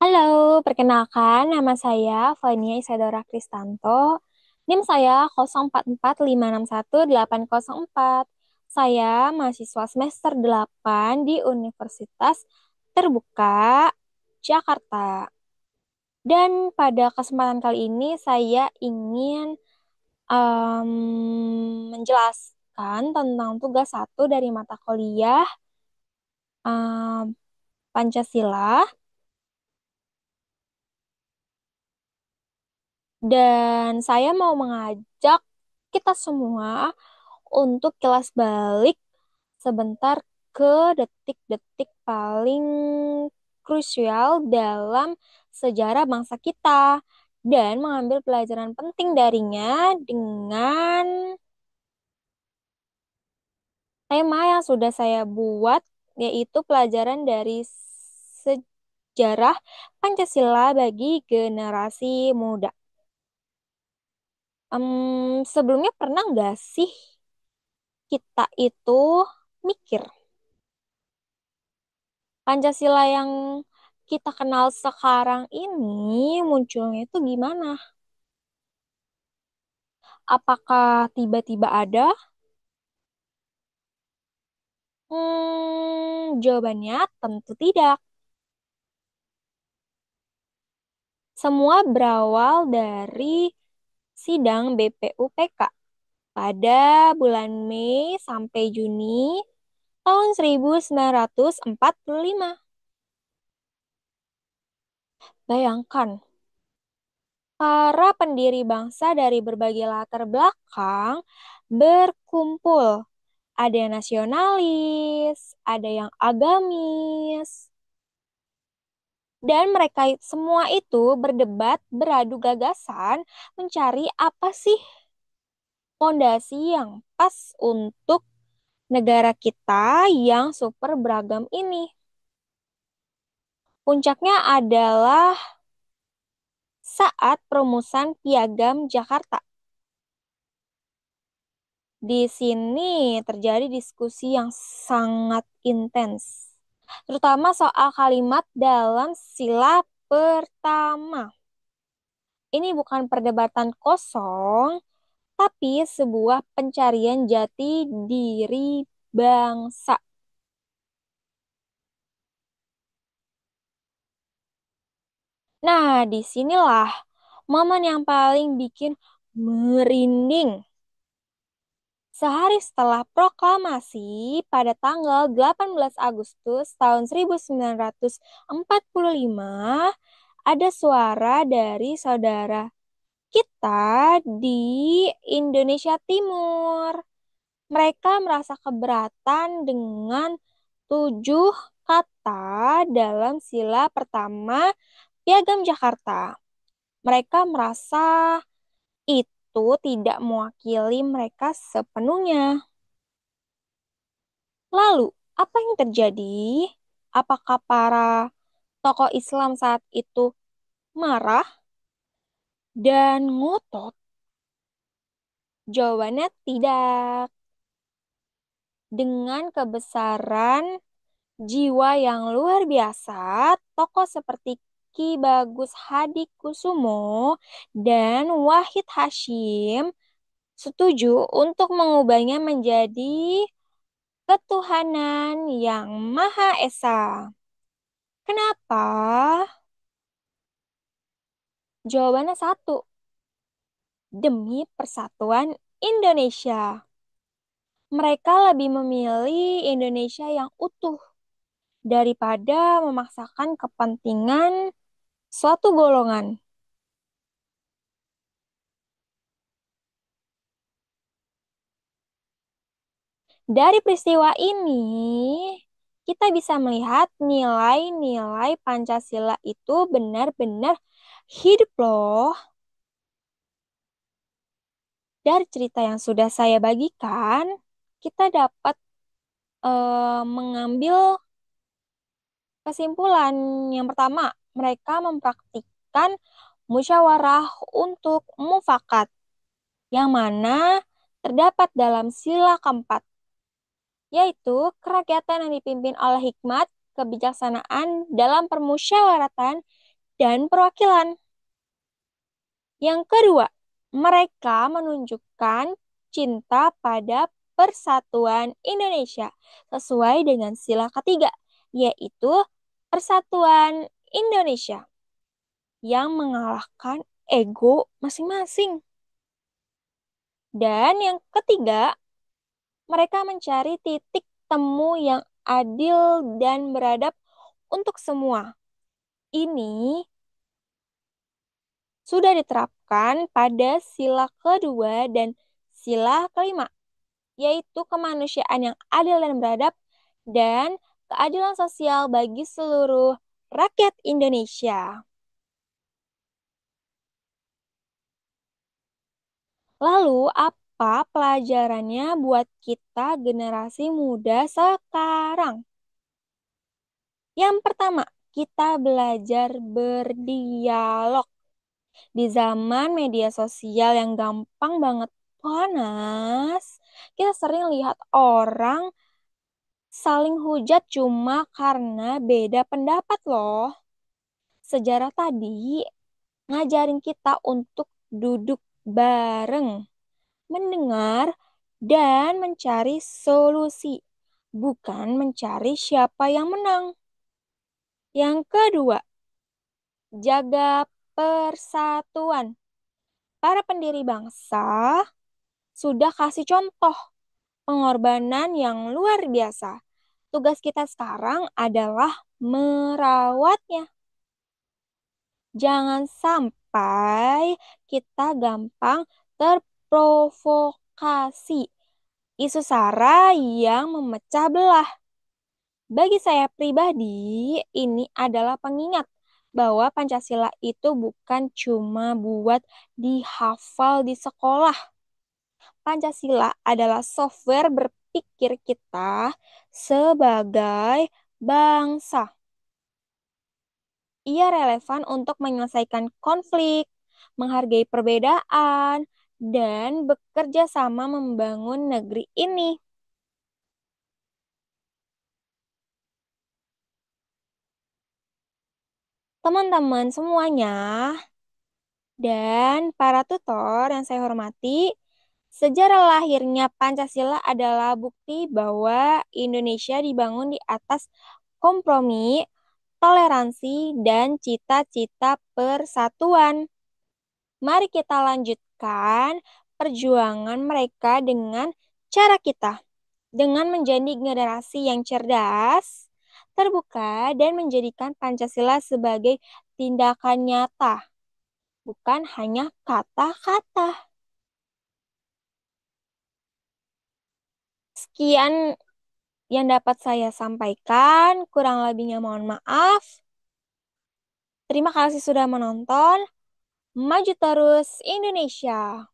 Halo, perkenalkan nama saya Fania Isadora Kristanto. NIM saya 0445618004. Saya mahasiswa semester 8 di Universitas Terbuka Jakarta. Dan pada kesempatan kali ini saya ingin menjelaskan tentang tugas satu dari mata kuliah em, Pancasila. Dan saya mau mengajak kita semua untuk kilas balik sebentar ke detik-detik paling krusial dalam sejarah bangsa kita dan mengambil pelajaran penting darinya dengan tema yang sudah saya buat, yaitu pelajaran dari sejarah Pancasila bagi generasi muda. Sebelumnya pernah nggak sih kita itu mikir Pancasila yang kita kenal sekarang ini munculnya itu gimana? Apakah tiba-tiba ada? Jawabannya tentu tidak. Semua berawal dari sidang BPUPK pada bulan Mei sampai Juni tahun 1945. Bayangkan, para pendiri bangsa dari berbagai latar belakang berkumpul. Ada yang nasionalis, ada yang agamis, dan mereka semua itu berdebat, beradu gagasan, mencari apa sih fondasi yang pas untuk negara kita yang super beragam ini. Puncaknya adalah saat perumusan Piagam Jakarta. Di sini terjadi diskusi yang sangat intens, terutama soal kalimat dalam sila pertama. Ini bukan perdebatan kosong, tapi sebuah pencarian jati diri bangsa. Nah, disinilah momen yang paling bikin merinding. Sehari setelah proklamasi pada tanggal 18 Agustus tahun 1945, ada suara dari saudara kita di Indonesia Timur. Mereka merasa keberatan dengan 7 kata dalam sila pertama Piagam Jakarta. Mereka merasa itu tidak mewakili mereka sepenuhnya. Lalu, apa yang terjadi? Apakah para tokoh Islam saat itu marah dan ngotot? Jawabannya tidak. Dengan kebesaran jiwa yang luar biasa, tokoh seperti Ki Bagus Hadi Kusumo dan Wahid Hashim setuju untuk mengubahnya menjadi ketuhanan yang Maha Esa. Kenapa? Jawabannya satu, demi persatuan Indonesia. Mereka lebih memilih Indonesia yang utuh daripada memaksakan kepentingan suatu golongan. Dari peristiwa ini, kita bisa melihat nilai-nilai Pancasila itu benar-benar hidup loh. Dari cerita yang sudah saya bagikan, kita dapat mengambil kesimpulan. Yang pertama, mereka mempraktikkan musyawarah untuk mufakat, yang mana terdapat dalam sila keempat, yaitu kerakyatan yang dipimpin oleh hikmat, kebijaksanaan dalam permusyawaratan dan perwakilan. Yang kedua, mereka menunjukkan cinta pada persatuan Indonesia sesuai dengan sila ketiga, yaitu Persatuan Indonesia yang mengalahkan ego masing-masing. Dan yang ketiga, mereka mencari titik temu yang adil dan beradab untuk semua. Ini sudah diterapkan pada sila kedua dan sila kelima, yaitu kemanusiaan yang adil dan beradab dan keadilan sosial bagi seluruh rakyat Indonesia. Lalu, apa pelajarannya buat kita generasi muda sekarang? Yang pertama, kita belajar berdialog. Di zaman media sosial yang gampang banget panas, kita sering lihat orang saling hujat cuma karena beda pendapat loh. Sejarah tadi ngajarin kita untuk duduk bareng, mendengar, dan mencari solusi, bukan mencari siapa yang menang. Yang kedua, jaga persatuan. Para pendiri bangsa sudah kasih contoh pengorbanan yang luar biasa. Tugas kita sekarang adalah merawatnya. Jangan sampai kita gampang terprovokasi isu SARA yang memecah belah. Bagi saya pribadi, ini adalah pengingat bahwa Pancasila itu bukan cuma buat dihafal di sekolah. Pancasila adalah software berpikir kita sebagai bangsa. Ia relevan untuk menyelesaikan konflik, menghargai perbedaan, dan bekerja sama membangun negeri ini. Teman-teman semuanya dan para tutor yang saya hormati, sejarah lahirnya Pancasila adalah bukti bahwa Indonesia dibangun di atas kompromi, toleransi, dan cita-cita persatuan. Mari kita lanjutkan perjuangan mereka dengan cara kita, dengan menjadi generasi yang cerdas, terbuka, dan menjadikan Pancasila sebagai tindakan nyata, bukan hanya kata-kata. Sekian yang dapat saya sampaikan, kurang lebihnya mohon maaf. Terima kasih sudah menonton. Maju terus Indonesia.